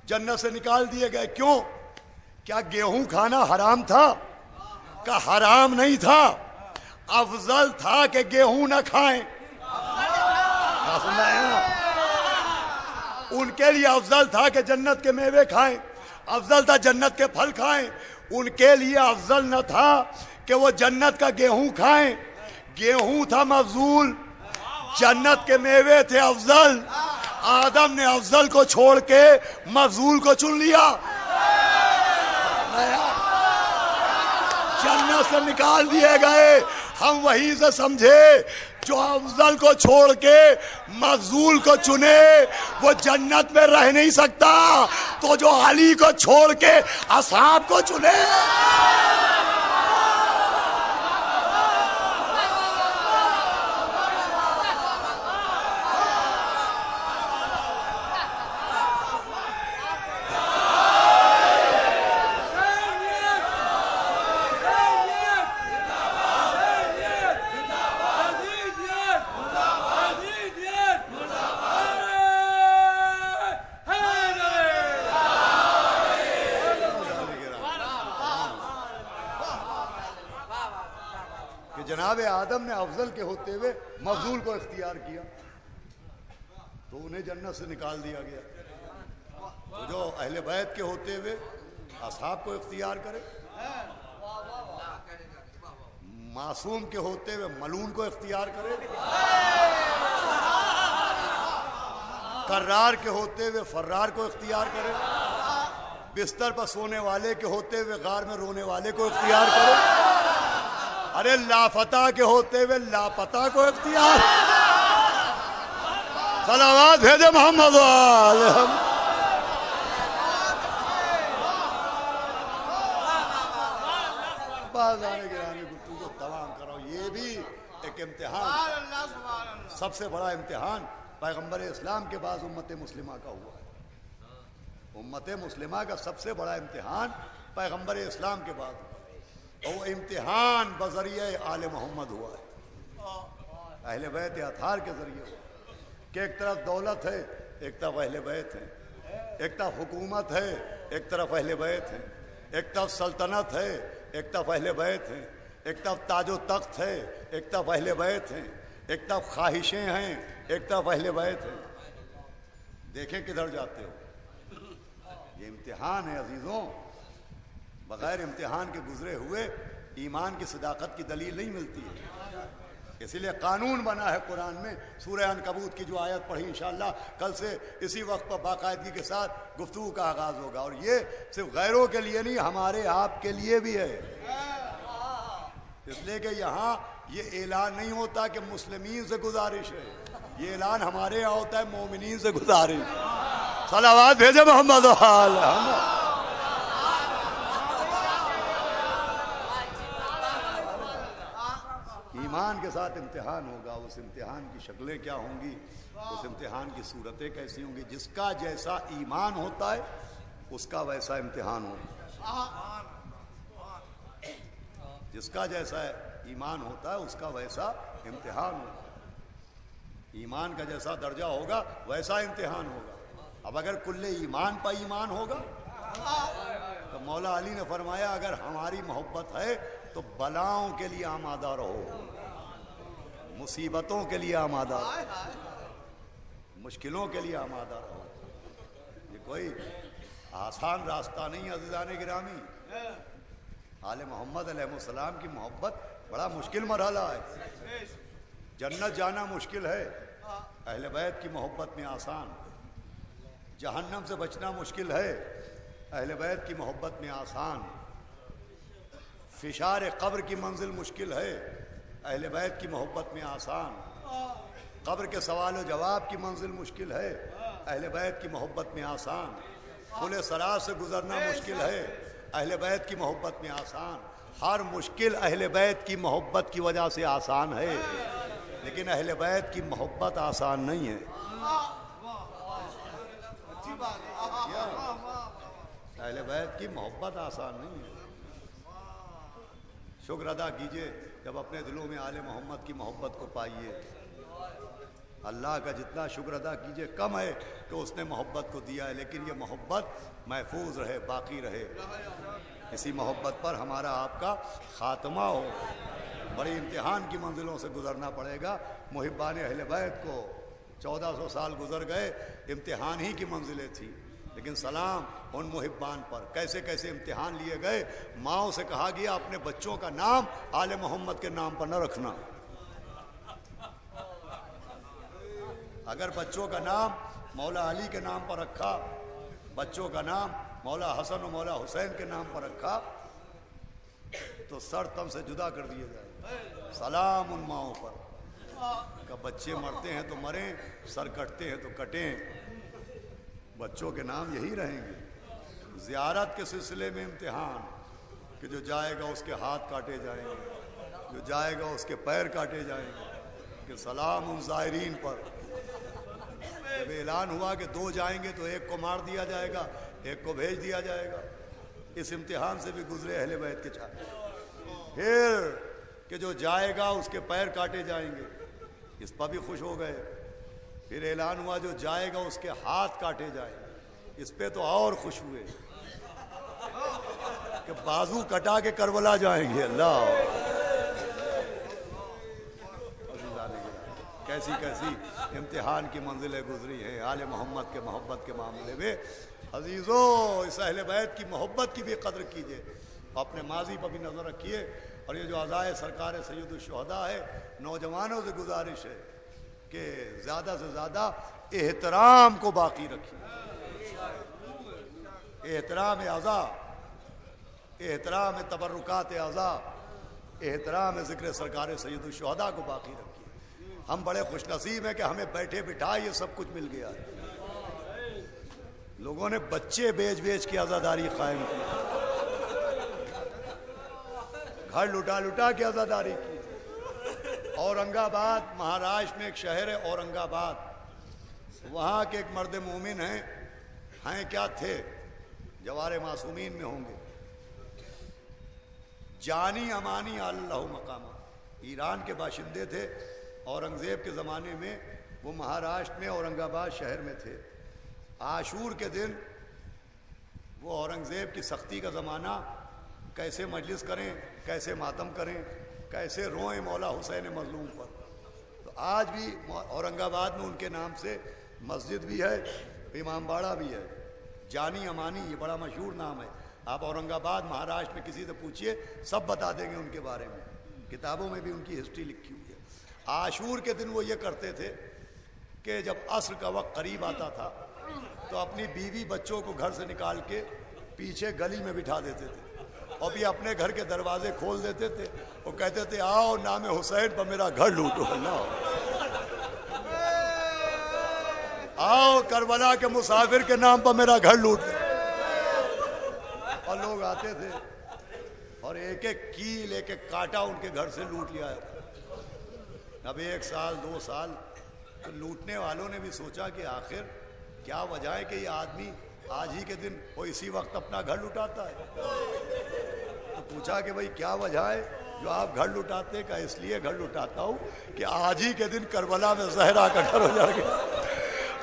B: جنت سے نکال دیے گئے. کیوں؟ کیا گیہوں کھانا حرام تھا؟ کہ حرام نہیں تھا, افضل تھا کہ گیہوں نہ کھائیں. ان کے لیے افضل تھا کہ جنت کے میوے کھائیں, افضل تھا جنت کے پھل کھائیں. ان کے لیے افضل نہ تھا کہ وہ جنت کا گیہوں کھائیں, گیہوں تھا مفضول, جنت کے میوے تھے افضل. آدم نے افضل کو چھوڑ کے مفضول کو چن لیا, جنت سے نکال دیے گئے. ہم وہی سے سمجھے جو افضل کو چھوڑ کے مفضول کو چنے وہ جنت میں رہ نہیں سکتا, تو جو علی کو چھوڑ کے اصحاب کو چنے. جناب آدم نے افضل کے ہوتے ہوئے مفضول کو اختیار کیا تو انہیں جنت سے نکال دیا گیا. تو جو اہل بیت کے ہوتے ہوئے اصحاب کو اختیار کرے, معصوم کے ہوتے ہوئے ملعون کو اختیار کرے, کرار کے ہوتے ہوئے فرار کو اختیار کرے, بستر پر سونے والے کے ہوتے ہوئے غار میں رونے والے کو اختیار کرے, ارے لاپتہ کے ہوتے ہوئے لاپتہ کو اختیار. صلوات بھیجے محمد علیہ. گفتگو کو تمام کرو. یہ بھی ایک امتحان, سب سے بڑا امتحان پیغمبر اسلام کے بعد امت مسلمہ کا ہوا ہے. امت مسلمہ کا سب سے بڑا امتحان پیغمبر اسلام کے بعد, اور وہ امتحان بذریعہ آل محمد ہوا ہے, اہل بیت اطہار کے ذریعے ہوا کہ ایک طرف دولت ہے, ایک طرف اہل بیت ہے, ایک طرف حکومت ہے, ایک طرف اہل بیت ہے, ایک طرف سلطنت ہے, ایک طرف اہل بیت ہے, ایک طرف تاج و تخت ہے, ایک طرف اہل بیت ہے, ایک طرف خواہشیں ہیں, ایک طرف اہل بیت ہے. دیکھیں کدھر جاتے ہو. یہ امتحان ہے عزیزوں. بغیر امتحان کے گزرے ہوئے ایمان کی صداقت کی دلیل نہیں ملتی ہے. اسی لیے قانون بنا ہے قرآن میں. سورہ عنکبوت کی جو آیت پڑھی انشاءاللہ کل سے اسی وقت پر باقاعدگی کے ساتھ گفتگو کا آغاز ہوگا, اور یہ صرف غیروں کے لیے نہیں, ہمارے آپ کے لیے بھی ہے. اس لیے کہ یہاں یہ اعلان نہیں ہوتا کہ مسلمین سے گزارش ہے, یہ اعلان ہمارے یہاں ہوتا ہے مومنین سے گزارش. صلوات بھیجے محمد علیہ. ایمان کے ساتھ امتحان ہوگا. اس امتحان کی شکلیں کیا ہوں گی, اس امتحان کی صورتیں کیسی ہوں گی. جس کا جیسا ایمان ہوتا ہے اس کا ویسا امتحان ہوگا. جس کا جیسا ایمان ہوتا ہے اس کا ویسا امتحان ہوگا. ایمان کا جیسا درجہ ہوگا ویسا امتحان ہوگا. اب اگر کل ایمان پہ ایمان ہوگا تو مولا علی نے فرمایا اگر ہماری محبت ہے تو بلاؤں کے لیے آمادہ رہو, مصیبتوں کے لیے آمادہ رہو, مشکلوں کے لیے آمادہ رہو. یہ کوئی آسان راستہ نہیں عزیزان گرامی. آل محمد علیہ السلام کی محبت بڑا مشکل مرحلہ ہے. جنت جانا مشکل ہے, اہل بیت کی محبت میں آسان. جہنم سے بچنا مشکل ہے, اہل بیت کی محبت میں آسان. فشار قبر کی منزل مشکل ہے, اہل بیت کی محبت میں آسان. قبر کے سوال و جواب کی منزل مشکل ہے, اہل بیت کی محبت میں آسان. پل صراط سے گزرنا مشکل ہے, اہل بیت کی محبت میں آسان، ہر مشکل اہل بیت کی محبت کی وجہ سے آسان ہے، لیکن اہل بیت کی محبت آسان نہیں ہے۔ اہل بیت کی محبت آسان نہیں ہے۔ شکر ادا کیجئے جب اپنے دلوں میں آل محمد کی محبت کو پائیے، اللہ کا جتنا شکر ادا کیجئے کم ہے کہ اس نے محبت کو دیا ہے، لیکن یہ محبت محفوظ رہے، باقی رہے، اسی محبت پر ہمارا آپ کا خاتمہ ہو۔ بڑی امتحان کی منزلوں سے گزرنا پڑے گا محبان اہل بیت کو، 1400 سال گزر گئے، امتحان ہی کی منزلیں تھیں، لیکن سلام ان محبان پر، کیسے کیسے امتحان لیے گئے۔ ماؤں سے کہا گیا اپنے بچوں کا نام آل محمد کے نام پر نہ رکھنا، اگر بچوں کا نام مولا علی کے نام پر رکھا، بچوں کا نام مولا حسن و مولا حسین کے نام پر رکھا تو سر تم سے جدا کر دیے جائے۔ سلام ان ماؤں پر کہ بچے مرتے ہیں تو مریں، سر کٹتے ہیں تو کٹیں، بچوں کے نام یہی رہیں گے۔ زیارت کے سلسلے میں امتحان کہ جو جائے گا اس کے ہاتھ کاٹے جائیں گے، جو جائے گا اس کے پیر کاٹے جائیں گے، کہ سلام ان زائرین پر۔ جب اعلان ہوا کہ 2 جائیں گے تو ایک کو مار دیا جائے گا، ایک کو بھیج دیا جائے گا، اس امتحان سے بھی گزرے اہل بیت کے چاہے۔ پھر کہ جو جائے گا اس کے پیر کاٹے جائیں گے، اس پر بھی خوش ہو گئے۔ پھر اعلان ہوا جو جائے گا اس کے ہاتھ کاٹے جائیں گے، اس پہ تو اور خوش ہوئے کہ بازو کٹا کے کربلا جائیں گے۔ اللہ کیسی کیسی امتحان کی منزلیں گزری ہیں آل محمد کے محبت کے معاملے میں۔ عزیزو، اس اہل بیت کی محبت کی بھی قدر کیجئے، اپنے ماضی پر بھی نظر رکھیے، اور یہ جو عزائے سرکار سید الشہداء ہے، نوجوانوں سے گزارش ہے کہ زیادہ سے زیادہ احترام کو باقی رکھیے، احترام اعضاء، احترام تبرکات اعضاء، احترام ذکر سرکار سید الشہداء کو باقی رکھیے۔ ہم بڑے خوش نصیب ہیں کہ ہمیں بیٹھے بٹھائے یہ سب کچھ مل گیا ہے۔ لوگوں نے بچے بیچ بیچ کے عزاداری قائم کی، گھر لٹا لٹا کے عزاداری کی۔ اورنگ آباد، مہاراشٹر میں ایک شہر ہے اورنگ آباد، وہاں کے ایک مرد مومن ہیں کیا تھے، جوار معصومین میں ہوں گے، جانی امانی اللہ مقامہ، ایران کے باشندے تھے۔ اورنگزیب کے زمانے میں وہ مہاراشٹر میں اورنگ آباد شہر میں تھے۔ عاشور کے دن وہ اورنگزیب کی سختی کا زمانہ، کیسے مجلس کریں، کیسے ماتم کریں، کیسے روئیں مولا حسین مظلوم پر۔ تو آج بھی اورنگ آباد میں ان کے نام سے مسجد بھی ہے، امام باڑہ بھی ہے، جانی امانی، یہ بڑا مشہور نام ہے۔ آپ اورنگ آباد مہاراشٹر میں کسی سے پوچھئے، سب بتا دیں گے ان کے بارے میں، کتابوں میں بھی ان کی ہسٹری لکھی ہوئی ہے۔ عاشور کے دن وہ یہ کرتے تھے کہ جب عصر کا وقت قریب آتا تھا تو اپنی بیوی بچوں کو گھر سے نکال کے پیچھے گلی میں بٹھا دیتے تھے، اور بھی اپنے گھر کے دروازے کھول دیتے تھے، وہ کہتے تھے آؤ نام حسین پر میرا گھر لوٹو، آؤ کربلا کے مسافر کے نام پر میرا گھر لوٹ لو۔ اور لوگ آتے تھے اور ایک ایک کیل، ایک ایک کانٹا ان کے گھر سے لوٹ لیا جاتا۔ اب 1 سال 2 سال تو لوٹنے والوں نے بھی سوچا کہ آخر کیا وجہ ہے کہ یہ آدمی آج ہی کے دن وہ اسی وقت اپنا گھر لٹاتا ہے۔ تو پوچھا کہ بھائی کیا وجہ ہے جو آپ گھر لٹاتے؟ کہ اس لیے گھر لٹاتا ہوں کہ آج ہی کے دن کربلا میں زہرا کا گھر ہو جائے گا،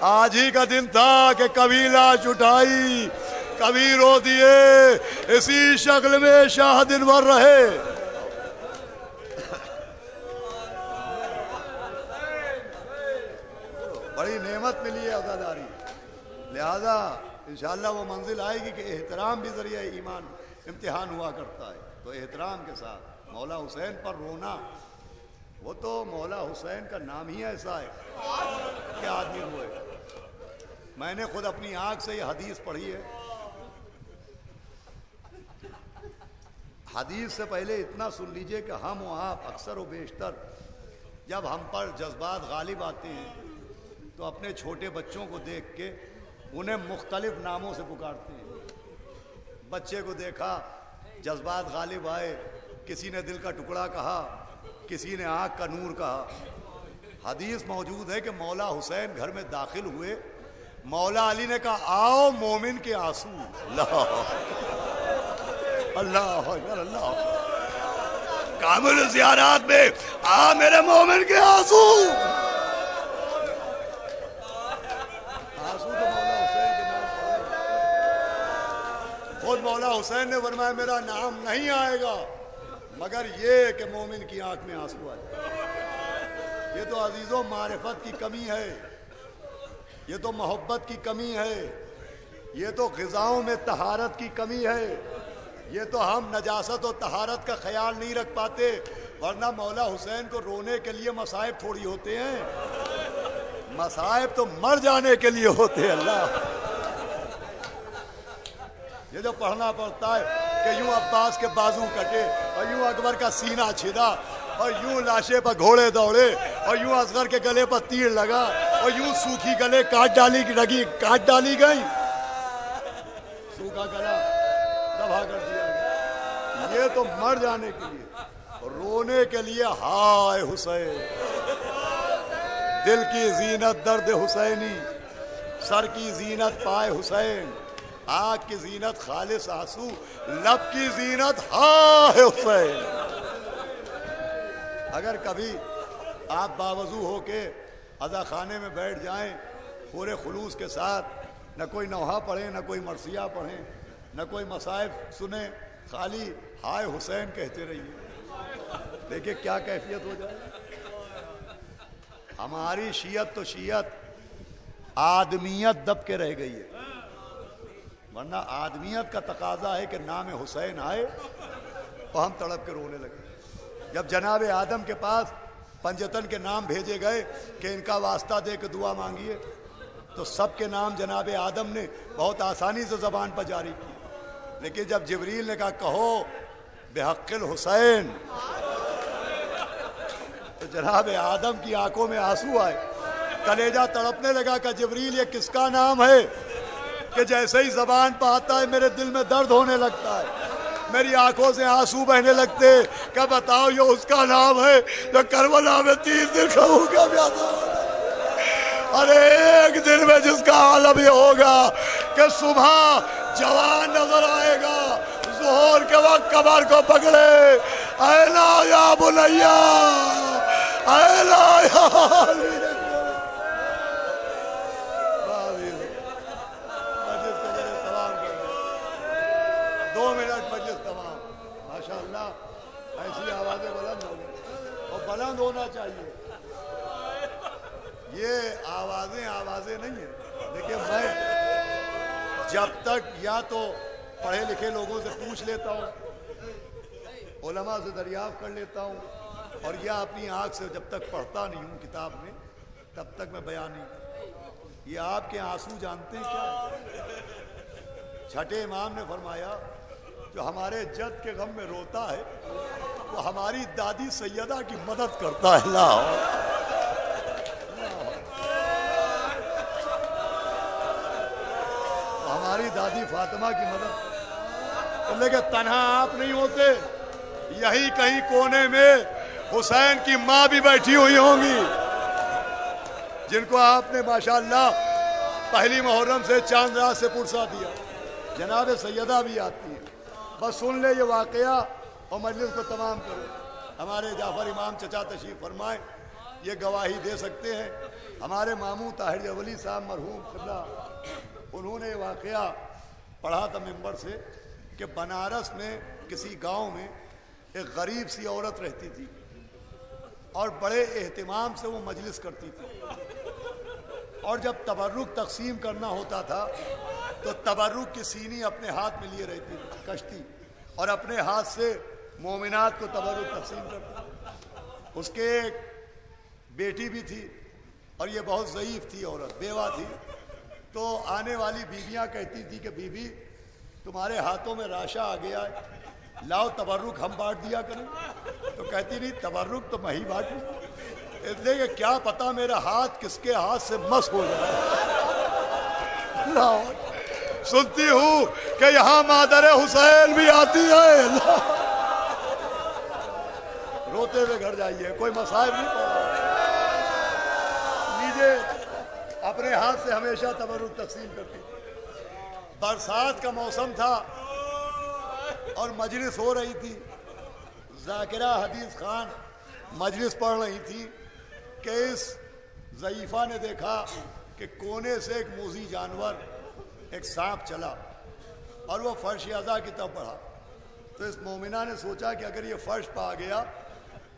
B: آج ہی کا دن تھا کہ کبھی لاش اٹھائی، کبھی رو دیے، اسی شکل میں شاہ دنور رہے۔ بڑی نعمت ملی ہے عزاداری، لہذا انشاءاللہ وہ منزل آئے گی کہ احترام بھی ذریعہ ایمان امتحان ہوا کرتا ہے۔ تو احترام کے ساتھ مولا حسین پر رونا، وہ تو مولا حسین کا نام ہی ایسا ہے کہ آدمی روئے۔ میں نے خود اپنی آنکھ سے یہ حدیث پڑھی ہے۔ حدیث سے پہلے اتنا سن لیجئے کہ ہم و آپ اکثر و بیشتر جب ہم پر جذبات غالب آتے ہیں تو اپنے چھوٹے بچوں کو دیکھ کے انہیں مختلف ناموں سے پکارتے ہیں۔ بچے کو دیکھا، جذبات غالب آئے، کسی نے دل کا ٹکڑا کہا، کسی نے آنکھ کا نور کہا۔ حدیث موجود ہے کہ مولا حسین گھر میں داخل ہوئے، مولا علی نے کہا آؤ مومن کے آنسو۔ اللہ اللہ اللہ، کامل زیارات میں آ میرے مومن کے آنسو۔ آنسو تو مولا حسین کے نام پڑے۔ خود مولا حسین نے فرمایا میرا نام نہیں آئے گا مگر یہ کہ مومن کی آنکھ میں آنسو آئے۔ یہ تو عزیزوں معرفت کی کمی ہے، یہ تو محبت کی کمی ہے، یہ تو غذاؤں میں طہارت کی کمی ہے، یہ تو ہم نجاست و طہارت کا خیال نہیں رکھ پاتے، ورنہ مولا حسین کو رونے کے لیے مصائب تھوڑی ہوتے ہیں، مصائب تو مر جانے کے لیے ہوتے ہیں۔ اللہ، یہ جو پڑھنا پڑتا ہے کہ یوں عباس کے بازو کٹے اور یوں اکبر کا سینہ چھدا اور یوں لاشے پر گھوڑے دوڑے اور یوں اصغر کے گلے پر تیر لگا اور یوں سوکھی گلے کاٹ ڈالی گئی، سوکھا گلا دبا کر دیا گیا۔ یہ تو مر جانے کے لیے، رونے کے لیے ہائے حسین، دل کی زینت درد حسینی، سر کی زینت پائے حسین، آنکھ کی زینت خالص آنسو، لب کی زینت ہائے حسین۔ اگر کبھی آپ باوضو ہو کے عزا خانے میں بیٹھ جائیں پورے خلوص کے ساتھ، نہ کوئی نوحہ پڑھیں، نہ کوئی مرثیہ پڑھیں، نہ کوئی مصائب سنیں، خالی ہائے حسین کہتے رہیے، دیکھیں کیا کیفیت ہو جائے۔ ہماری شیعت تو شیعت آدمیت دب کے رہ گئی ہے، ورنہ آدمیت کا تقاضا ہے کہ نام حسین آئے تو ہم تڑپ کے رونے لگے۔ جب جناب آدم کے پاس پنجتن کے نام بھیجے گئے کہ ان کا واسطہ دے کے دعا مانگیے، تو سب کے نام جناب آدم نے بہت آسانی سے زبان پر جاری کی، لیکن جب جبریل نے کہا کہو بحق الحسین، تو جناب آدم کی آنکھوں میں آنسو آئے، کلیجہ تڑپنے لگا کہ جبریل یہ کس کا نام ہے کہ جیسے ہی زبان پہ آتا ہے میرے دل میں درد ہونے لگتا ہے، میری آنکھوں سے آنسو بہنے لگتے، کہ بتاؤ یہ اس کا نام ہے جو کربلا میں 30 دن کا بھوکا پیاسا ہوتا ہے، ارے ایک دن میں جس کا عالم یہ ہوگا کہ صبح جوان نظر آئے گا، ظہور کے وقت کمر کو پکڑے، ایلا یا بنیا، ایلا یا علی۔ بلند ہونا چاہیے، یہ آوازیں نہیں ہیں، لیکن میں جب تک یا تو پڑھے لکھے لوگوں سے پوچھ لیتا ہوں، علماء سے دریافت کر لیتا ہوں، اور یا اپنی آنکھ سے جب تک پڑھتا نہیں ہوں کتاب میں تب تک میں بیان نہیں کرتا۔ یہ آپ کے آنسو جانتے ہیں کیا؟ چھٹے امام نے فرمایا جو ہمارے جد کے غم میں روتا ہے وہ ہماری دادی سیدہ کی مدد کرتا ہے۔ اللہ، ہماری دادی فاطمہ کی مدد، لیکن تنہا آپ نہیں ہوتے، یہی کہیں کونے میں حسین کی ماں بھی بیٹھی ہوئی ہوں گی، جن کو آپ نے ماشاءاللہ پہلی محرم سے چاند رات سے پرسا دیا، جناب سیدہ بھی آتی ہے۔ بس سن لے یہ واقعہ اور مجلس کو تمام کرو۔ ہمارے جعفر امام چچا تشریف فرمائیں، یہ گواہی دے سکتے ہیں، ہمارے ماموں طاہر اولی صاحب مرحوم قبلہ، انہوں نے یہ واقعہ پڑھا تھا ممبر سے کہ بنارس میں کسی گاؤں میں ایک غریب سی عورت رہتی تھی اور بڑے اہتمام سے وہ مجلس کرتی تھی، اور جب تبرک تقسیم کرنا ہوتا تھا تو تبرک کی سینی اپنے ہاتھ میں لیے رہتی تھی کشتی، اور اپنے ہاتھ سے مومنات کو تبرک تقسیم کرتی۔ اس کے ایک بیٹی بھی تھی اور یہ بہت ضعیف تھی عورت، بیوہ تھی، تو آنے والی بیویاں کہتی تھی کہ بی بی تمہارے ہاتھوں میں راشا آ گیا ہے، لاؤ تبرک ہم بانٹ دیا کریں، تو کہتی نہیں تبرک تو میں ہی بانٹوں، اس لیے کہ کیا پتا میرا ہاتھ کس کے ہاتھ سے مس ہو جائے۔ سنتی ہوں کہ یہاں مادر حسین بھی آتی ہے. روتے ہوئے گھر جائیے, کوئی مصائب نہیں پڑا. لیجیے, اپنے ہاتھ سے ہمیشہ تبرک تقسیم کرتی. برسات کا موسم تھا اور مجلس ہو رہی تھی. ذاکرہ حدیث خان مجلس پڑھ رہی تھی کہ اس ضعیفہ نے دیکھا کہ کونے سے ایک موذی جانور, ایک سانپ چلا اور وہ فرش اعضا کی طرف بڑھا. تو اس مومنہ نے سوچا کہ اگر یہ فرش پہ آ گیا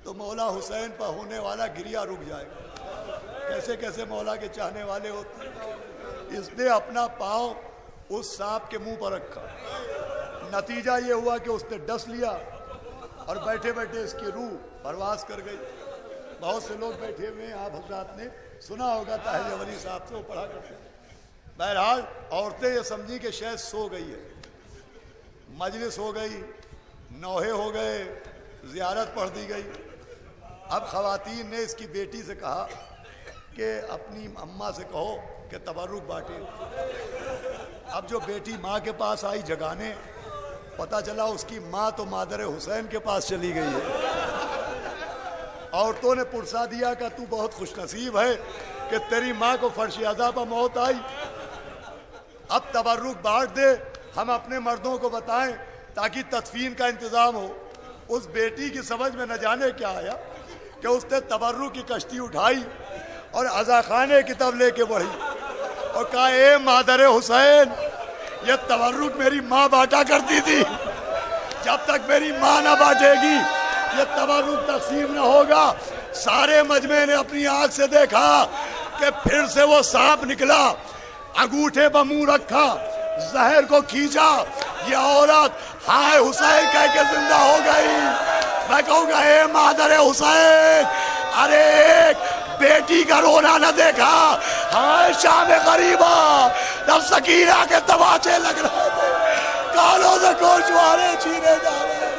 B: تو مولا حسین پر ہونے والا گریہ رک جائے گا. کیسے کیسے مولا کے چاہنے والے ہوتے. اس نے اپنا پاؤں اس سانپ کے منہ پر رکھا. نتیجہ یہ ہوا کہ اس نے ڈس لیا اور بیٹھے بیٹھے اس کی روح پرواز کر گئی. بہت سے لوگ بیٹھے ہوئے ہیں, آپ حضرات نے سنا ہوگا طاہر ولی صاحب سے, وہ پڑھا کرتے. بہرحال عورتیں یہ سمجھی کہ شاید سو گئی ہے. مجلس ہو گئی, نوحے ہو گئے, زیارت پڑھ دی گئی. اب خواتین نے اس کی بیٹی سے کہا کہ اپنی اماں سے کہو کہ تبرک بانٹے. اب جو بیٹی ماں کے پاس آئی جگانے, پتہ چلا اس کی ماں تو مادر حسین کے پاس چلی گئی ہے. عورتوں نے پرسا دیا کہ تو بہت خوش نصیب ہے کہ تیری ماں کو فرش اعضا پر موت آئی. اب تبرک بانٹ دے, ہم اپنے مردوں کو بتائیں تاکہ تدفین کا انتظام ہو. اس بیٹی کی سمجھ میں نہ جانے کیا آیا کہ اس نے تبرک کی کشتی اٹھائی اور عزا خانے کی طرف لے کے بڑھی اور کہا, اے مادر حسین, یہ تبرک میری ماں بانٹا کرتی تھی. جب تک میری ماں نہ بانٹے گی یہ تبرک تقسیم نہ ہوگا. سارے مجمع نے اپنی آنکھ سے دیکھا کہ پھر سے وہ سانپ نکلا, انگوٹھے پر منہ رکھا, زہر کو کھینچا. یہ عورت ہائے حسین کہہ کے زندہ ہو گئی. میں کہوں گا, اے مادر حسین, ارے ایک بیٹی کا رونا نہ دیکھا. ہائے شام غریبہ, جب سکینہ کے تماچے لگ رہے تھے, کانوں سے گوشوارے چھینے جا رہے.